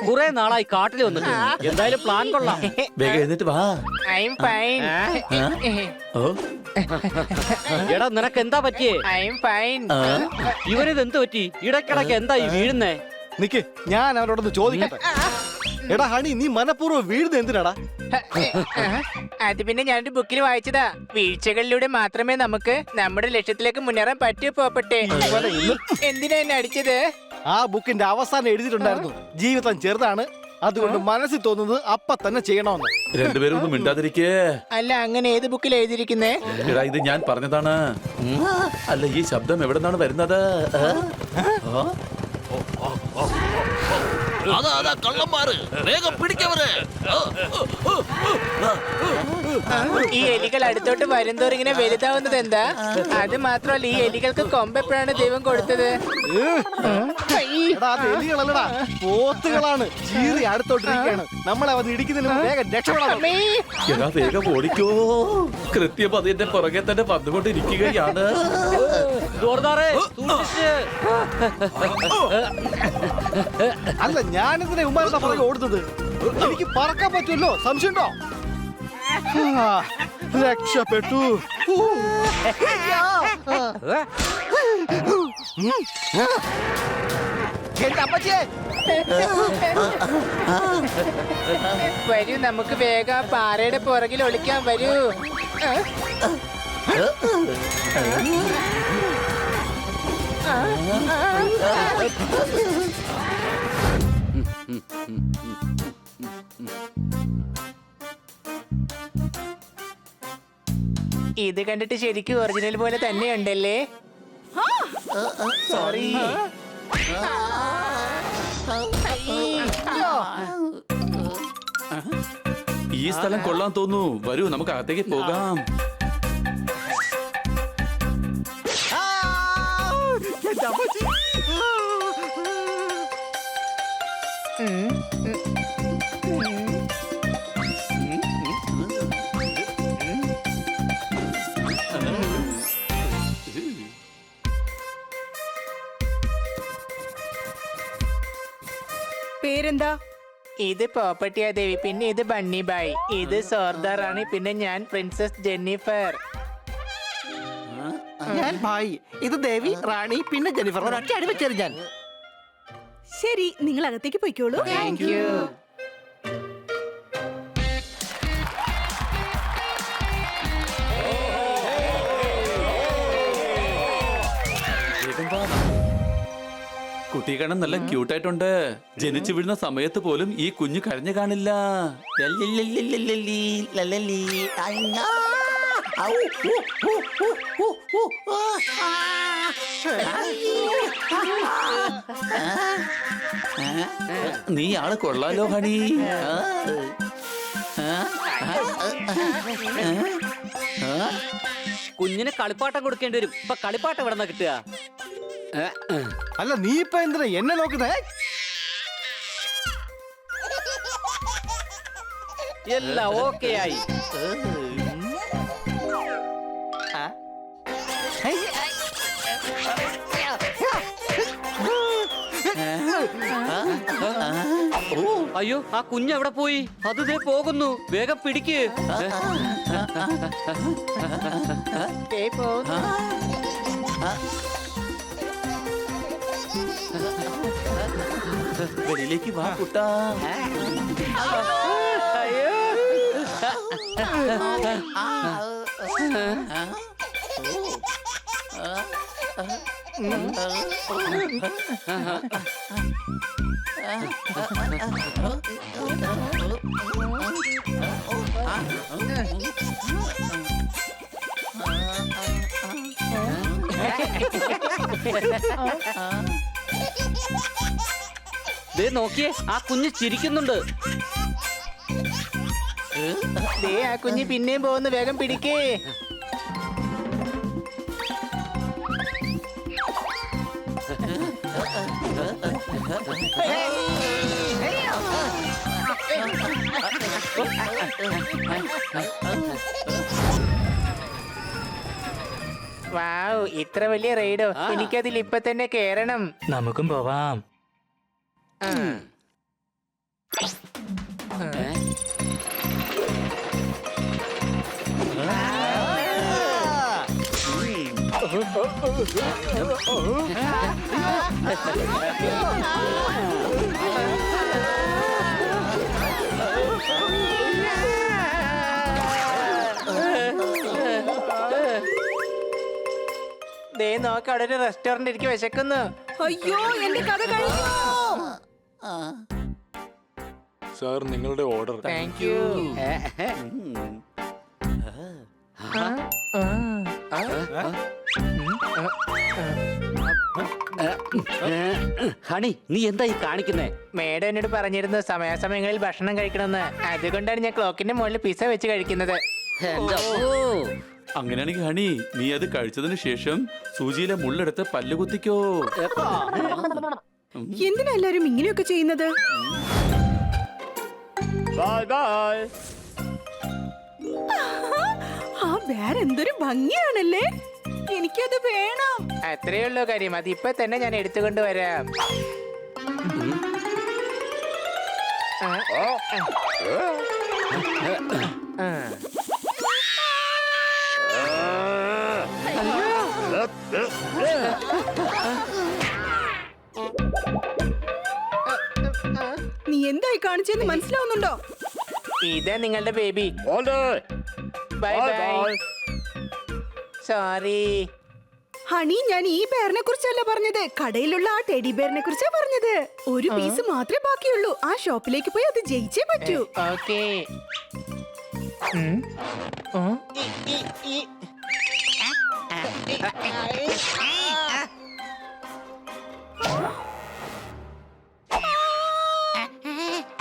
കുറെ നാളായി കാട്ടിൽ വന്നിട്ട് എന്തായാലും പ്ലാൻ കൊള്ളാം. വേഗം എഴുന്നേറ്റ് വാ. I'm fine. ഓ എടാ നിനക്ക് എന്താ പറ്റിയേ? I'm fine. ഇവനിത് എന്ത് പറ്റി? ഇടയ്ക്കിടയ്ക്ക് എന്താ ഈ വീഴുന്നേ? നിക്ക്, ഞാൻ അവനോടൊന്ന് ചോദിക്കട്ടെ. എടാ ഹണി, നീ മനഃപൂർവ്വം വീഴുന്നത് എന്തിനാടാ? അത് പിന്നെ ഞാനൊരു ബുക്കിൽ വായിച്ചതാ. വീഴ്ചകളിലൂടെ മാത്രമേ നമുക്ക് നമ്മുടെ ലക്ഷ്യത്തിലേക്ക് മുന്നേറാൻ പറ്റൂ പോപ്പട്ടെ. എന്തിനാ എന്നെ അടിച്ചത്? ആ ബുക്കിന്റെ അവസാനം എഴുതിയിട്ടുണ്ടായിരുന്നു, ജീവിതം ചെറുതാണ്, അതുകൊണ്ട് മനസ്സിൽ തോന്നുന്നത് അപ്പ തന്നെ ചെയ്യണമെന്ന്. രണ്ടുപേരും ഒന്നും മിണ്ടാതിരിക്കേ. അല്ല, അങ്ങനെ ഏത് ബുക്കിൽ എഴുതിയിരിക്കുന്നേ? എടാ ഇത് ഞാൻ പറഞ്ഞതാണ്. അല്ല ഈ ശബ്ദം എവിടെ നിന്നാണ് വരുന്നത്? അതാ കള്ളന്മാര്, വേഗം പിടിക്കവര്. ഈ എലികൾ അടുത്തോട്ട് വരുന്തോറും ഇങ്ങനെ വലുതാവുന്നത് എന്താ? അത് മാത്രമല്ല, ഈ എലികൾക്ക് കൊമ്പെപ്പോഴാണ് ദൈവം കൊടുത്തത്? എടാ അത് എലികളല്ലടാ, പോത്തുകളാണ്. ചീറി അടുത്തോട്ടിരിക്കുകയാണ്. നമ്മളെ വന്ന് ഇടിക്കുന്നതിന് മുമ്പ് വേഗം രക്ഷപ്പെടാം. എടാ വേഗം ഓടിക്കോ. കൃത്യം അതിന്റെ പുറകെ തന്നെ വന്നുകൊണ്ടിരിക്കുകയാണ്. ജോർദാറേ, സൂക്ഷിച്ച്. അല്ല, ഞാനിതിനെ ഉമ്മാരുടെ പുറകെ ഓടുന്നത്. എനിക്ക് പറക്കാൻ പറ്റുമല്ലോ, സംശയമുണ്ടോ? രക്ഷപ്പെട്ടു. വരൂ, നമുക്ക് വേഗം ആ പാറയുടെ പുറകിൽ ഒളിക്കാൻ. വരൂ. ഇത് കണ്ടിട്ട് ശരിക്കും ഒറിജിനൽ പോലെ തന്നെയുണ്ടല്ലേ? സോറി. ഈ സ്ഥലം കൊള്ളാൻ തോന്നുന്നു. വരൂ നമുക്ക് അകത്തേക്ക് പോകാം. പേരെന്താ? ഇത് പോപ്പട്ടിയ ദേവി, പിന്നെ ഇത് ബണ്ണി ബായ്, ഇത് സോർദാർ റാണി, പിന്നെ ഞാൻ പ്രിൻസസ് ജെന്നിഫർ. ഞാൻ ഭായി, ഇത് ദേവി, റാണി, പിന്നെ ജെന്നിഫർ. ഒരൊറ്റ അടി വെച്ചേരും ഞാൻ. ശരി, നിങ്ങൾ അകത്തേക്ക് പോയിക്കോളൂ. Thank you. കുട്ടി കാണാൻ നല്ല ക്യൂട്ടായിട്ടുണ്ട്. ജനിച്ചു വീഴുന്ന സമയത്ത് പോലും ഈ കുഞ്ഞു കരഞ്ഞു കാണില്ല. നീ ആള് കൊള്ളാലോ ഹണി. കുഞ്ഞിന് കളിപ്പാട്ടം കൊടുക്കേണ്ടി വരും. ഇപ്പൊ കളിപ്പാട്ടം എവിടെ നിന്നാ കിട്ടുക? അല്ല, നീ ഇപ്പൊ എന്തിനാ എന്നെ നോക്കുന്നേ? എല്ലാം ഓക്കെ ആയി. അയ്യോ, ആ കുഞ്ഞ് എവിടെ പോയി? അത് ദേ പോകുന്നു. വേഗം പിടിക്ക്. വെളിയിലേക്ക് വാ കുട്ടാ. ദേ നോക്കിയേ, ആ കുഞ്ഞ് ചിരിക്കുന്നുണ്ട്. ദേ ആ കുഞ്ഞ് പിന്നെയും പോകുന്നു. വേഗം പിടിക്കേ. വാവ്, ഇത്ര വലിയ റൈഡോ! എനിക്കതിൽ ഇപ്പൊ തന്നെ കേറണം. നമുക്കും പോവാം. ദേ നോക്ക്, അവിടെ ഒരു റെസ്റ്റോറന്റ് എനിക്ക് വിശക്കുന്നു. അയ്യോ എന്റെ കഥ കഴിഞ്ഞു. സാർ നിങ്ങളുടെ ഓർഡർ. Thank you. ഹണി നീ എന്താ ഈ കാണിക്കുന്നേ? മേഡം എന്നോട് പറഞ്ഞിരുന്നു സമയാസമയങ്ങളിൽ ഭക്ഷണം കഴിക്കണമെന്ന്. അതുകൊണ്ടാണ് ഞാൻ ക്ലോക്കിന്റെ മുകളിൽ പിസ്സ വെച്ച് കഴിക്കുന്നത്. എന്റെ അമ്മോ. അങ്ങനെയാണെങ്കിൽ ഹണി നീ അത് കഴിച്ചതിന് ശേഷം സൂചിയിലെ മുള്ളെടുത്ത് പല്ല് കുത്തിക്കോ. എന്തിനാ എല്ലാരും ഇങ്ങനെയൊക്കെ ചെയ്യുന്നത്? ആ വേറെ എന്തൊരു ഭംഗിയാണല്ലേ. എനിക്കത് വേണം. അത്രേ ഉള്ളൂ കാര്യം. അത് ഇപ്പൊ തന്നെ ഞാൻ എടുത്തുകൊണ്ട് വരാം. നീ എന്തായി കാണിച്ചെന്ന് മനസ്സിലാവുന്നുണ്ടോ? ഇതാ നിങ്ങളുടെ baby. Bye bye. Sorry honey, ഞാൻ ഈ ബെയറിനെ കുറിച്ചല്ല പറഞ്ഞത്, കടയിലുള്ള ആ ടെഡി ബെയറിനെ കുറിച്ചാ പറഞ്ഞത്. ഒരു പീസ് മാത്രമേ ബാക്കിയുള്ളൂ. ആ ഷോപ്പിലേക്ക് പോയി അത് ജയിച്ചേ പറ്റൂ. ഓക്കേ.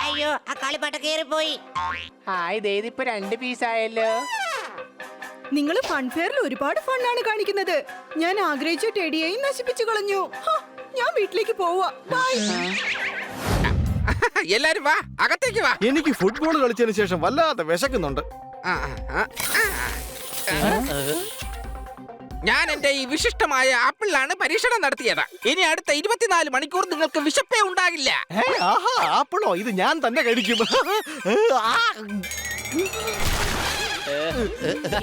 അയ്യോ ആ കളിപ്പാട്ട കേറിപ്പോയി. ഹായ്, ഇതിപ്പോ 2 പീസ് ആയല്ലോ. നിങ്ങൾ ഫൺഫെയറിൽ ഒരുപാട് ഫണ്ണാണ് കാണിക്കുന്നത്. ഞാൻ ആഗ്രഹിച്ച ടെഡിയെയും നശിപ്പിച്ചു കളഞ്ഞു. ഞാൻ വീട്ടിലേക്ക് പോവാ. ബൈ. എല്ലാരും വാ, അകത്തേക്ക് വാ. എനിക്ക് ഫുട്ബോൾ കളിച്ചതിന് ശേഷം വല്ലാതെ വിശക്കുന്നുണ്ട്. ഞാൻ എന്റെ ഈ വിശിഷ്ടമായ ആപ്പിളിലാണ് പരീക്ഷണം നടത്തിയത്. ഇനി അടുത്ത 24 മണിക്കൂർ നിങ്ങൾക്ക് വിശപ്പേ ഉണ്ടാകില്ല. ആഹാ, ആപ്പിളോ? ഇത് ഞാൻ തന്നെ കഴിക്കും.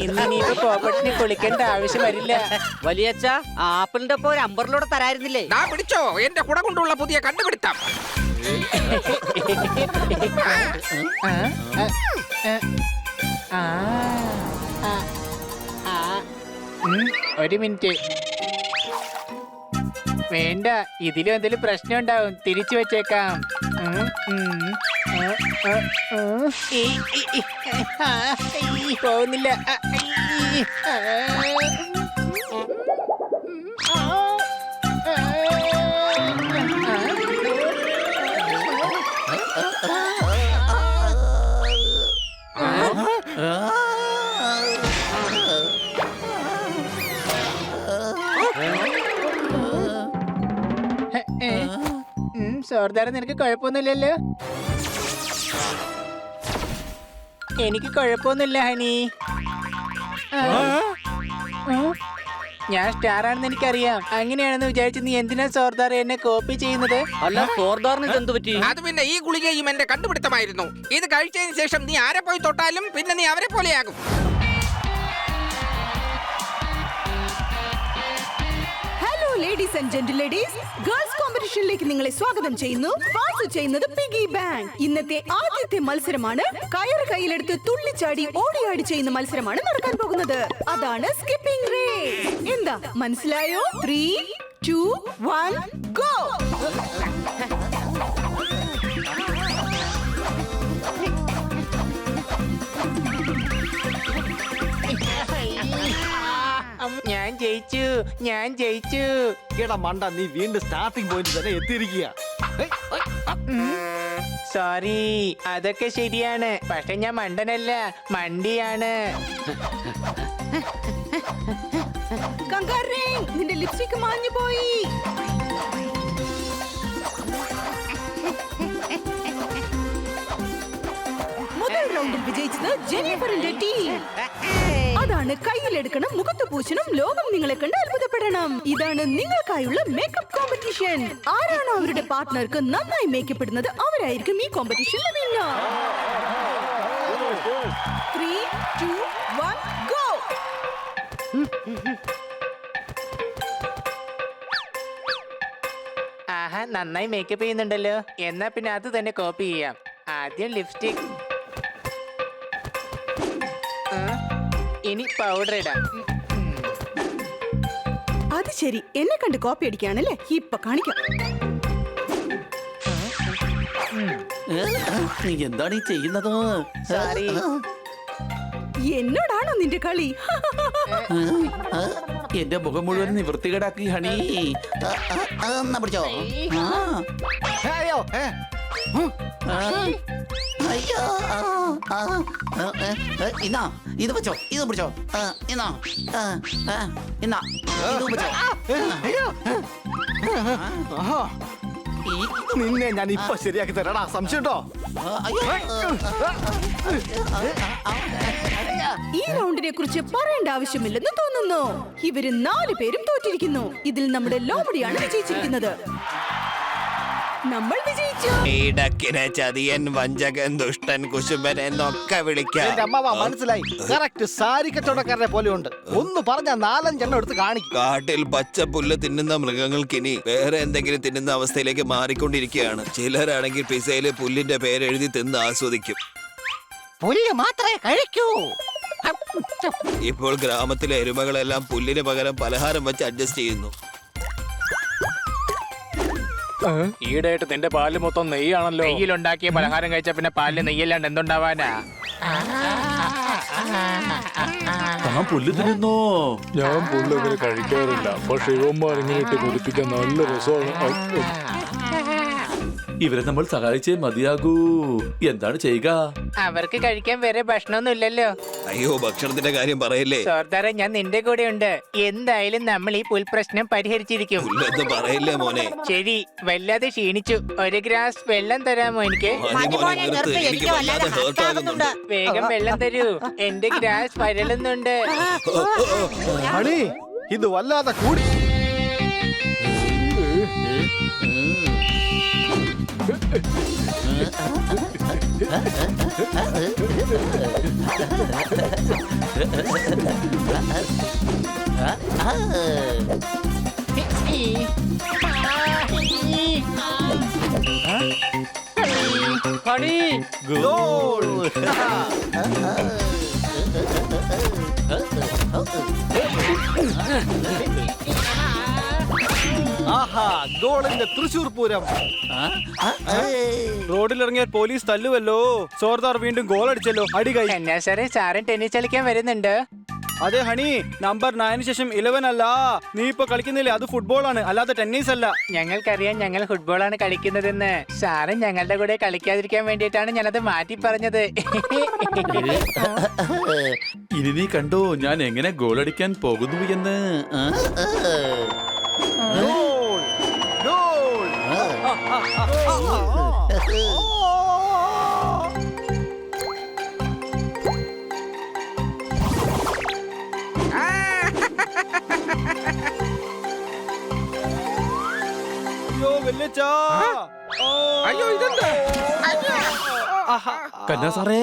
ഇന്നിനിപ്പോ പോപ്പട്ടിന് കുളിക്കേണ്ട ആവശ്യം വരില്ല. വലിയച്ഛ, ആപ്പിളിന്റെ ഒപ്പം ഒരു അമ്പറിലൂടെ തരായിരുന്നില്ലേ? ദാ പിടിച്ചോ എന്റെ കുട കൊണ്ടുള്ള പുതിയ കണ്ടുപിടുത്തം. ഒരു മിനിറ്റ്. വേണ്ട, ഇതിലും എന്തെങ്കിലും പ്രശ്നം ഉണ്ടാവും. തിരിച്ചു വെച്ചേക്കാം. പോകുന്നില്ല. സോർദാർ, നിനക്ക് കുഴപ്പമൊന്നുമില്ലല്ലോ? എനിക്ക് കുഴപ്പമൊന്നുമില്ല ഹണി. ഞാൻ സ്റ്റാർ ആണെന്ന് എനിക്കറിയാം. അങ്ങനെയാണെന്ന് വിചാരിച്ച് നീ എന്തിനാ സോർദാർ എന്നെ കോപ്പി ചെയ്യുന്നത്? അല്ല, സോർദാറിന് ഇതെന്ത് പറ്റി? അത് പിന്നെ ഈ ഗുളികയും എന്റെ കണ്ടുപിടുത്തമായിരുന്നു. ഇത് കഴിച്ചതിന് ശേഷം നീ ആരെ പോയി തൊട്ടാലും പിന്നെ നീ അവരെ പോലെയാകും. Hello ladies and gentle ladies, girls കോമ്പറ്റീഷനിലേക്ക് നിങ്ങളെ സ്വാഗതം ചെയ്യുന്നു. സ്പോൺസർ ചെയ്യുന്നത് പിഗി ബാങ്ക്. ഇന്നത്തെ ആദ്യത്തെ മത്സരമാണ് കയറ് കയ്യിലെടുത്ത് തുള്ളിച്ചാടി ഓടിയാടി ചെയ്യുന്ന മത്സരമാണ് നടക്കാൻ പോകുന്നത്. അതാണ് സ്കിപ്പിംഗ് റേസ്. എന്താ മനസ്സിലായോ? 3, 2, 1 ഗോ. ഞാൻ ജയിച്ചു. എടാ മണ്ട, നീ വീണ്ടും സ്റ്റാർട്ടിംഗ് പോയിന്റ് തന്നെ എത്തിയിരിക്കുക. സോറി, അതൊക്കെ ശരിയാണ്. പക്ഷെ ഞാൻ മണ്ടനല്ല, മണ്ടിയാണ്. കങ്കാരേ, നിന്റെ ലിപ്സ്റ്റിക് മാഞ്ഞു പോയി. മുതൽ റൗണ്ടിൽ വിജയിച്ചത് ജെന്നിഫറിന്റെ ടീം. അതാണ് കയ്യിലെടുക്കണം, മുഖത്ത് പൂശണം, ലോകം നിങ്ങളെ കണ്ട് അത്ഭുതപ്പെടണം. കാരണം ഇതാണ് നിങ്ങൾക്കായുള്ള മേക്കപ്പ് കോമ്പറ്റീഷൻ. ആരാണോ അവരുടെ പാർട്ട്ണർക്ക് നന്നായി മേക്കപ്പ് ഇടുന്നത് അവരായിരിക്കും ഈ കോമ്പറ്റീഷനിൽ വിന്നർ. 3, 2, 1, go! ആഹാ, നന്നായി മേക്കപ്പ് ചെയ്യുന്നുണ്ടല്ലോ. എന്നാ പിന്നെ അത് തന്നെ കോപ്പി ചെയ്യാം. ആദ്യം ലിപ്സ്റ്റിക്, ഇനി പൗഡർ ഇടാം. അത് ശരി, എന്നെ കണ്ട് കോപ്പി അടിക്കാണല്ലേ? ഇപ്പൊ കാണിക്കാം. നീ എന്താണ് ഈ ചെയ്യുന്നത്? സോറി. എന്നോടാണോ നിന്റെ കളി? എന്റെ മുഖം മുഴുവൻ നിവൃത്തികേടാക്കി ഹണി. എന്നാ പിടിച്ചോ. അയ്യോ അയ്യോ ഇന്നാ ഇത് വെച്ചോ, ഇത് പിടിച്ചോ. ഇന്നാ ഇന്നാ ഇത് വെച്ചോ. ആഹാ. നിന്നെ ഞാൻ ഇപ്പൊ ശരിയാക്കി തരാടാ. സംശയമുണ്ടോ? ഈ റൗണ്ടിനെ കുറിച്ച് പറയേണ്ട ആവശ്യമില്ലെന്ന് തോന്നുന്നു. ഇവര് 4 പേരും തോറ്റിരിക്കുന്നു. ഇതിൽ നമ്മുടെ ലോമഡിയാണ് വിജയിച്ചിരിക്കുന്നത്. നമ്മൾ വിജയിച്ചു. ഇടക്കിനെ ചതിയൻ, വഞ്ചകൻ, ദുഷ്ടൻ, കുശുംബൻ എന്നൊക്കെ വിളിക്കാം. എന്റെ അമ്മാവ മനസ്സിലായി. കറക്റ്റ് സാരി കച്ചവടക്കാരനെ പോലെ ഉണ്ട്. ഒന്ന് പറഞ്ഞ 4-5 എണ്ണം എടുത്ത് കാണിക്കും. കാട്ടിൽ പച്ച പുല്ല് തിന്നുന്ന മൃഗങ്ങൾക്കിനി വേറെ എന്തെങ്കിലും തിന്നുന്ന അവസ്ഥയിലേക്ക് മാറിക്കൊണ്ടിരിക്കുകയാണ്. ചിലരാണെങ്കിൽ പിസയില് പുല്ലിന്റെ പേരെഴുതി തിന്ന് ആസ്വദിക്കും. പുല്ല് മാത്രമേ കഴിക്കൂ. ഇപ്പോൾ ഗ്രാമത്തിലെ എരുമകളെല്ലാം പുല്ലിന് പകരം പലഹാരം വെച്ച് അഡ്ജസ്റ്റ് ചെയ്യുന്നു. ഈടായിട്ട് നിന്റെ പാല് മൊത്തം നെയ്യാണല്ലോ. നെയ്യിലുണ്ടാക്കിയ പലഹാരം കഴിച്ച പിന്നെ പാലിന് നെയ്യല്ലാണ്ട് എന്തുണ്ടാവാനാ? താൻ പുല്ല് തിന്നുന്നോ? ഞാൻ പുല്ലങ്ങനെ കഴിക്കാറില്ല, പക്ഷെ ഇവന്മാർ ഇങ്ങനെ ഇട്ട് കുടിപ്പിക്കാൻ നല്ല രസമാണ്. ഇവരെ നമ്മൾ സഹായിച്ചേ മതിയാകൂ. എന്താണ് ചെയ്യുക? അവർക്ക് കഴിക്കാൻ വേറെ ഭക്ഷണമൊന്നും ഇല്ലല്ലോ. അയ്യോ, ഭക്ഷണത്തിന്റെ കാര്യം പറയല്ലേ. സോർദാറെ, ഞാൻ നിന്റെ കൂടെ ഉണ്ട്. എന്തായാലും നമ്മൾ ഈ പുൽപ്രശ്നം പരിഹരിച്ചിരിക്കും. പുല്ലെന്ന് പറയില്ലേ മോനെ. ശരി, വല്ലാതെ ക്ഷീണിച്ചു. 1 ഗ്ലാസ് വെള്ളം തരാമോ എനിക്ക്? മതി മോനെ, നിർത്ത്. എനിക്ക് വല്ലാതെ ഹേർട്ട് ആകുന്നുണ്ട്. വേഗം വെള്ളം തരൂ, എന്റെ ഗ്ലാസ് വരളുന്നുണ്ട്. അണി ഇത് വല്ലാതെ കൂടി. Honey, goal. ആഹാ, ഗോളിന്റെ തൃശൂർ പൂരം. റോഡിലിറങ്ങിയാൽ പോലീസ് തല്ലുവല്ലോ. സോർദാർ വീണ്ടും ഗോൾ അടിച്ചല്ലോ. അടികൈ. എന്നാ സാറേ, സാറും ടെന്നീസ് കളിക്കാൻ വരുന്നുണ്ട്? അതെ ഹണി, നമ്പർ 9 ശേഷം 11 അല്ല. നീ ഇപ്പൊ കളിക്കുന്നില്ലേ, അത് ഫുട്ബോൾ ആണ്, അല്ലാതെ ടെന്നീസ് അല്ല. ഞങ്ങൾക്കറിയാം ഞങ്ങൾ ഫുട്ബോളാണ് കളിക്കുന്നതെന്ന്. സാറ് ഞങ്ങളുടെ കൂടെ കളിക്കാതിരിക്കാൻ വേണ്ടിയിട്ടാണ് ഞാനത് മാറ്റി പറഞ്ഞത്. ഇനി നീ കണ്ടോ ഞാൻ എങ്ങനെ ഗോളടിക്കാൻ പോകുന്നു എന്ന്. Goal, goal. അയ്യോ വെല്ലച്ചാ. അയ്യോ, ഇതെന്താ? കന്നാ സാറേ,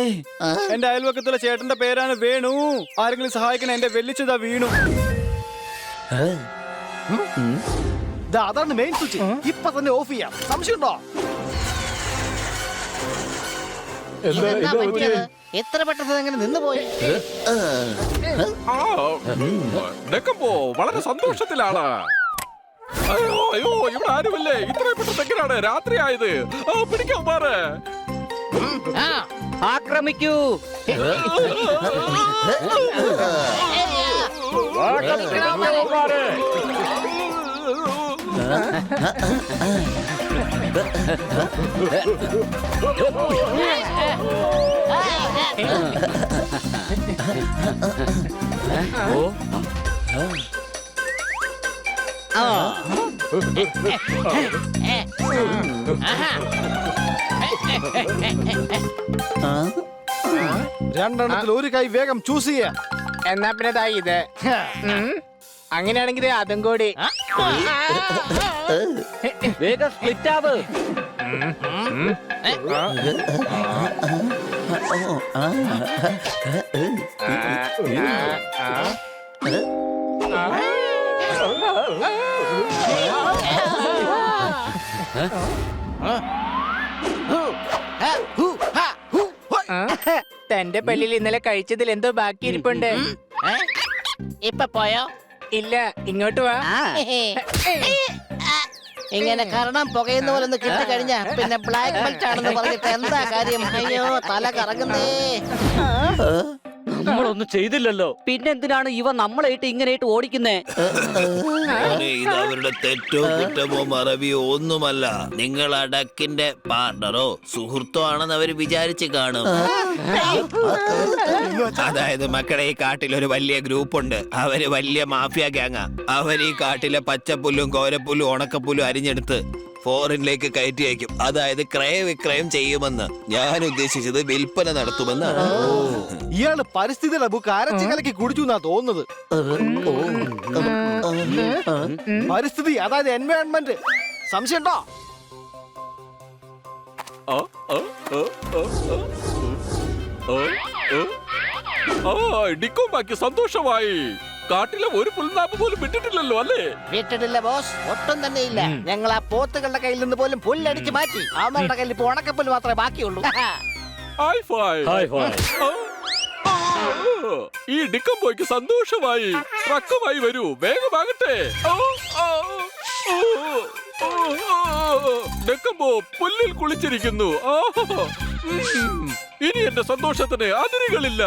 എന്റെ അയൽവക്കത്തുള്ള ചേട്ടന്റെ പേരാണ് വേണു. ആരെങ്കിലും സഹായിക്കണേ, എന്റെ വെല്ലിച്ചതാ വീണു. അതാണ് മെയിൻ സ്വിച്ച്. ഇപ്പൊ തന്നെ ഓഫ് ചെയ്യാം. സംശയമുണ്ടോ? ഇതെന്താ പറ്റിയത്? എത്ര പെട്ടെന്ന് എങ്ങനെ നിന്ന് പോയി? വളരെ സന്തോഷത്തിലാണ്. അയ്യോ അയ്യോ, ഇവിടെ ആരുമില്ലേ? ഇത്രയും പെട്ടെന്ന് എങ്ങനെയാണ് രാത്രി ആയത്? പിടിക്കാൻ മാറ്. ആക്രമിക്കൂ. രണ്ടെണ്ണത്തിൽ ഒരു കൈ വേഗം ചൂസ് ചെയ്യാ. എന്നാ പിന്നെ ദാ ഇത്. അങ്ങനെയാണെങ്കിൽ അതും കൂടി. വേഗം സ്പ്ലിറ്റ് ആവ്. തന്റെ പല്ലിൽ ഇന്നലെ കഴിച്ചതിൽ എന്തോ ബാക്കി ഇരിപ്പുണ്ട്. ഇപ്പൊ പോയോ? ഇല്ല, ഇങ്ങോട്ട് വാ. ഇങ്ങനെ കാരണം പുകയുന്ന പോലെ ഒന്ന് കിട്ടി കഴിഞ്ഞാ പിന്നെ ബ്ലാക്ക് ബെൽറ്റ് ആണെന്ന് പറഞ്ഞിട്ട് എന്താ കാര്യം? അയ്യോ തല കറങ്ങുന്നേ. നമ്മളൊന്നും ചെയ്തില്ലല്ലോ, പിന്നെന്തിനാണ് ഇവ നമ്മളായിട്ട് ഇങ്ങനെയായിട്ട് ഓടിക്കുന്നേ? ഇത് അവരുടെ തെറ്റോ കുറ്റമോ മറവിയോ ഒന്നുമല്ല. നിങ്ങൾ ആ ഡക്കിന്റെ പാർട്ണറോ സുഹൃത്തോ ആണെന്ന് അവർ വിചാരിച്ച് കാണും. അതായത് മക്കളെ, ഈ കാട്ടിൽ ഒരു വലിയ ഗ്രൂപ്പ് ഉണ്ട്. അവര് വലിയ മാഫിയ ഗ്യാങ്ങാ. അവർ ഈ കാട്ടിലെ പച്ചപ്പുല്ലും കോരപ്പുല്ലും ഉണക്കപ്പുല്ലും അരിഞ്ഞെടുത്ത് ഫോറിനിലേക്ക് കയറ്റി അയക്കും. അതായത് ക്രയവിക്രയം ചെയ്യുമെന്ന്. ഞാൻ ഉദ്ദേശിച്ചത് വിൽപ്പന നടത്തുമെന്നാണ്. ഇയാള് പരിസ്ഥിതിയുടെ ബുക്ക് അരച്ച് കലക്കി കുടിച്ചു എന്നാ തോന്നുന്നത്. പരിസ്ഥിതി, അതായത് എൻവയോൺമെന്റ്. സംശയമുണ്ടോ? ഡിക്കോമാക്കി സന്തോഷമായി. കാട്ടിലെ ഒരു പുൽനാമ്പ് പോലും വിട്ടിട്ടില്ലല്ലോ അല്ലേ? വിട്ടിട്ടില്ല ബോസ്, ഒട്ടും തന്നെ ഇല്ല. ഞങ്ങൾ ആ പോത്തുകളുടെ കയ്യിൽ നിന്ന് പോലും പുല്ലടിച്ച് മാറ്റി. അവരുടെ കയ്യിൽ ഇപ്പൊ ഉണക്കപ്പുല്ല് മാത്രമേ ബാക്കിയുള്ളൂ. Hi phi. ഈ ഡിക്കംബോയ്ക്ക് സന്തോഷമായി. ട്രക്കുമായി വരൂ, വേഗമാകട്ടെ. ഡിക്കംബോ പുല്ലിൽ കുളിച്ചിരിക്കുന്നു. ഇനി എന്റെ സന്തോഷത്തിന് അതിരുകളില്ല.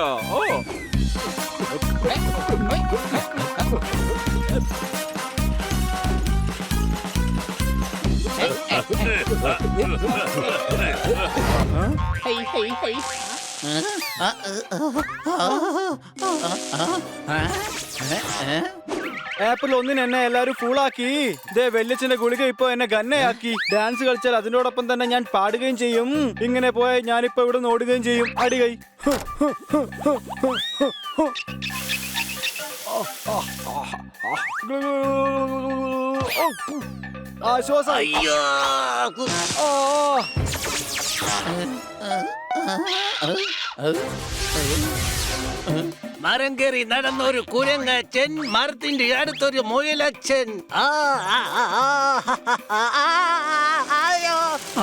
ഏപ്രിൽ 1 എന്നെ എല്ലാരും ഫൂളാക്കി. ഇതേ വെല്ലിച്ചന്റെ ഗുളിക ഇപ്പൊ എന്നെ ഗന്നയാക്കി. ഡാൻസ് കളിച്ചാൽ അതിനോടൊപ്പം തന്നെ ഞാൻ പാടുകയും ചെയ്യും. ഇങ്ങനെ പോയാൽ ഞാനിപ്പോ ഇവിടെ നിന്ന് ഓടുകയും ചെയ്യും. അടികൈ. ആശ്വാസം. മരം കയറി നടന്നൊരു കുരങ്ങച്ചൻ, മരത്തിന്റെ അടുത്തൊരു മുയലച്ചൻ.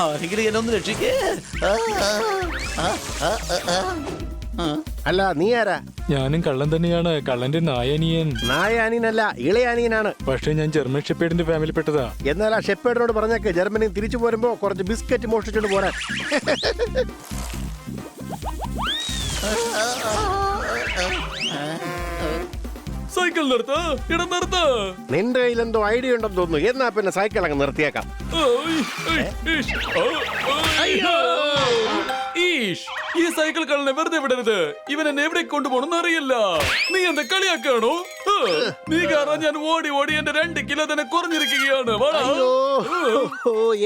ആരെങ്കിലും എന്നെ ഒന്ന് രക്ഷിക്കേ. അല്ല, നീ ആരാ? ഞാനും കള്ളൻ തന്നെയാണ്. കള്ളന്റെ നായനിയൻ. നായാനീനല്ല, ഇളയാനീനാണ്. പക്ഷെ ഞാൻ ജർമ്മൻ ഷെപ്പേഡിന്റെ ഫാമിലിപ്പെട്ടതാ. എന്നാൽ ആ ഷെപ്പേഡിനോട് പറഞ്ഞേക്ക് ജർമ്മനി തിരിച്ചു പോരുമ്പോ കുറച്ച് ബിസ്ക്കറ്റ് മോഷ്ടിച്ചോണ്ട് പോരാൻ. സൈക്കിൾ നിർത്ത്, ഇടം നിർത്ത്. നിന്റെ കയ്യിൽ എന്തോ ഐഡിയ ഉണ്ടെന്ന് തോന്നുന്നു. എന്നാ പിന്നെ സൈക്കിൾ അങ്ങ് നിർത്തിയേക്കാം. ഈ സൈക്കിൾ കള്ളനെ വെറുതെ വിടരുത്. ഇവൻ എന്നെ എവിടെ കൊണ്ടുപോകണമെന്ന് അറിയില്ല. നീ എന്താ കളിയാക്കാണോ? നീ കാരണം ഞാൻ ഓടി ഓടി എന്റെ 2 കിലോ തന്നെ കുറഞ്ഞിരിക്കുകയാണ്.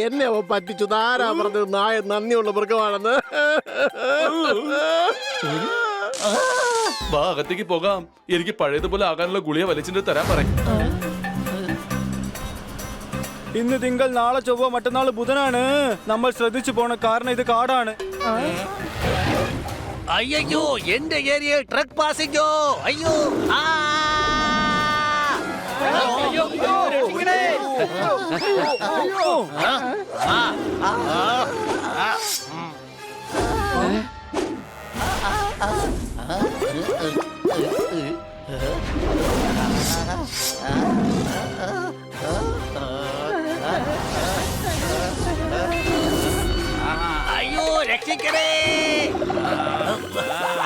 എന്നെ പറ്റിച്ചു. ആരാ പറഞ്ഞത് നായ നന്ദിയുള്ള മൃഗമാണെന്ന്? വാ, അകത്തേക്ക് പോകാം. എനിക്ക് പഴയതുപോലെ ആകാനുള്ള ഗുളിക വലിച്ചിട്ട് തരാൻ പറയും. ഇന്ന് തിങ്കൾ, നാളെ ചൊവ്വ, മറ്റന്നാൾ ബുധനാണ്. നമ്മൾ ശ്രദ്ധിച്ചു പോണം, കാരണം ഇത് കാടാണ്. അയ്യോ, എന്റെ ഏരിയ ട്രക്ക് പാസിംഗോ. അയ്യോ, അയ്യോ, രക്ഷിക്കണേ.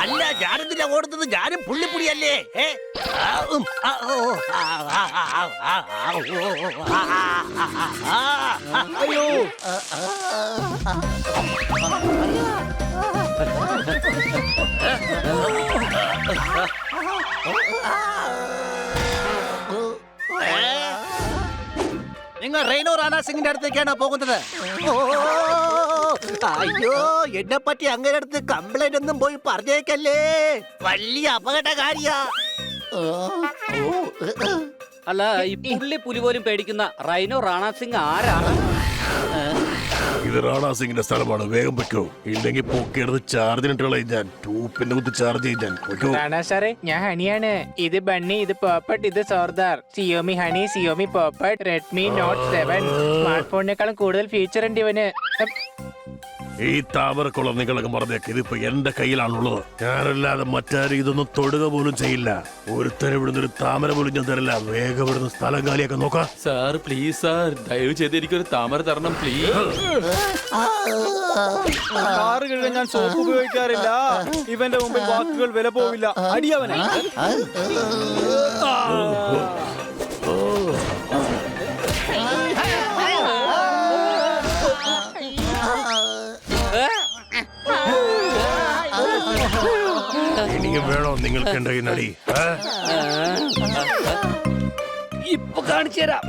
അല്ല, ഞാനെന്തിനാ ഓടുന്നത്? ഞാനും പുള്ളിപ്പുടിയല്ലേ? അയ്യോ, നിങ്ങൾ റെയ്നോ റാണ സിംഗിന്റെ അടുത്തേക്കാണ് പോകുന്നത്. അയ്യോ, എന്നെ പറ്റി അങ്ങനെ അടുത്ത് കംപ്ലൈന്റ് ഒന്നും പോയി പറഞ്ഞേക്കല്ലേ. വലിയ അപകടകാരിയാ. അല്ല ഈ പുള്ളി പുലി പോലും പേടിക്കുന്ന റൈനോ റാണ സിംഗ് ആരാണ്? ഇത് റാണാ സിംഗിന്റെ സ്ഥലമാണ്. വേഗം വെക്കോ, ഇല്ലെങ്കിൽ പൊക്കിയെടുത്ത് ചാർജിനിട്ട് കളയും ഞാൻ. ടൂപ്പിന്റെ കുത്തി ചാർജ് ചെയ്യും ഞാൻ. വെക്കോ. റാണ സാറേ, ഞാൻ ഹണിയാണ്. ഇത് ബണ്ണി, ഇത് പോപ്പട്ട്, ഇത് Zordar. Xiaomi honey, Xiaomi Popat, Redmi note 7. Smart ഫോണിനേക്കാളും കൂടുതൽ ഫീച്ചർ ഉണ്ട് ഇവന്. ഈ താമരക്കുളം നിങ്ങളൊക്കെ മറന്നേക്ക്. ഇതിപ്പോ എന്റെ കയ്യിലാണുള്ളത്. ഞാനല്ലാതെ മറ്റാരും ഇതൊന്നും തൊടുക പോലും ചെയ്യില്ല. ഒരുത്തരം ഇവിടുന്ന് ഒരു താമര പോലും ഞാൻ തരില്ല. വേഗം ഇവിടുന്ന് സ്ഥലം കാലിയൊക്കെ നോക്കാം. സാർ പ്ലീസ് സാർ, ദയവ് ചെയ്ത് എനിക്കൊരു താമര തരണം പ്ലീസ്. കാറ് കഴുകാൻ ഞാൻ സോപ്പ് ഉപയോഗിക്കാറില്ല. ഇവന്റെ മുമ്പിൽ വാക്കുകൾ വില പോവില്ല. അടിയവനെ. ഇനിയും വേണോ നിങ്ങൾക്ക് എന്റെ ഈ നടി? ഇപ്പൊ കാണിച്ചു തരാം.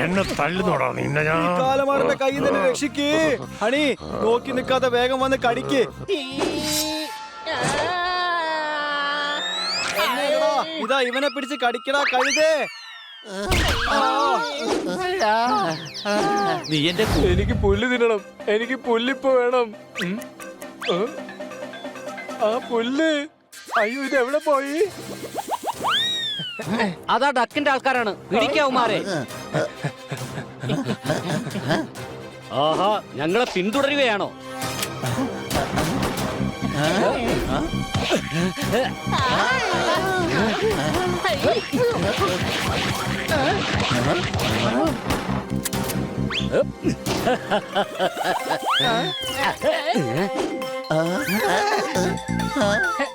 എന്നെ തള്ളുന്നോടാ നിന്നെ ഞാൻ. കാലമാറിന്റെ കയ്യിൽ നിന്ന് രക്ഷിക്ക്. ഹണി, നോക്കി നിൽക്കാതെ വേഗം വന്ന് കടിക്ക്. ഇതാ ഇവനെ പിടിച്ച് കടിക്കടാ കഴുതേ. നീ എന്റെ എനിക്ക് പുല്ല് തിന്നണം. എനിക്ക് പുല്ലിപ്പോ വേണം. ആ പുല്ല്. അയ്യോ, ഇത് എവിടെ പോയി? അതാ ഡക്കിന്റെ ആൾക്കാരാണ്. പിടിക്കാവുമാരെ. ആഹാ, ഞങ്ങളെ പിന്തുടരുകയാണോ?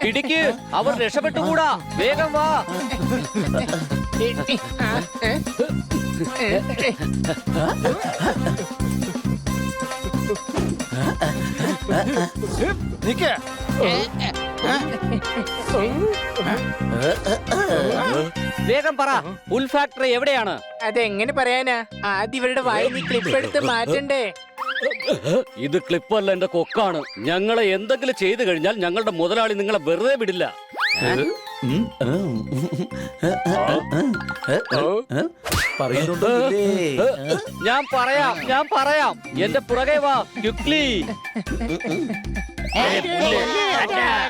പിടിക്ക്, അവർ രക്ഷപ്പെട്ടുകൂടാ. വേഗം വാ. നിക്ക്. വേഗം പറ, ഉൽ ഫാക്ടറി എവിടെയാണ്? അതെങ്ങനെ പറയാനാ? ആദ്യം ഇവരുടെ വായി നീ ക്ലിപ്പ് എടുത്ത് മാറ്റണ്ടേ? ഇത് ക്ലിപ്പല്ല, എന്റെ കൊക്കാണ്. ഞങ്ങളെ എന്തെങ്കിലും ചെയ്തു കഴിഞ്ഞാൽ ഞങ്ങളുടെ മുതലാളി നിങ്ങളെ വെറുതെ വിടില്ല. ഞാൻ പറയാം. എന്റെ പുറകെ വാ, ക്വിക്ലി.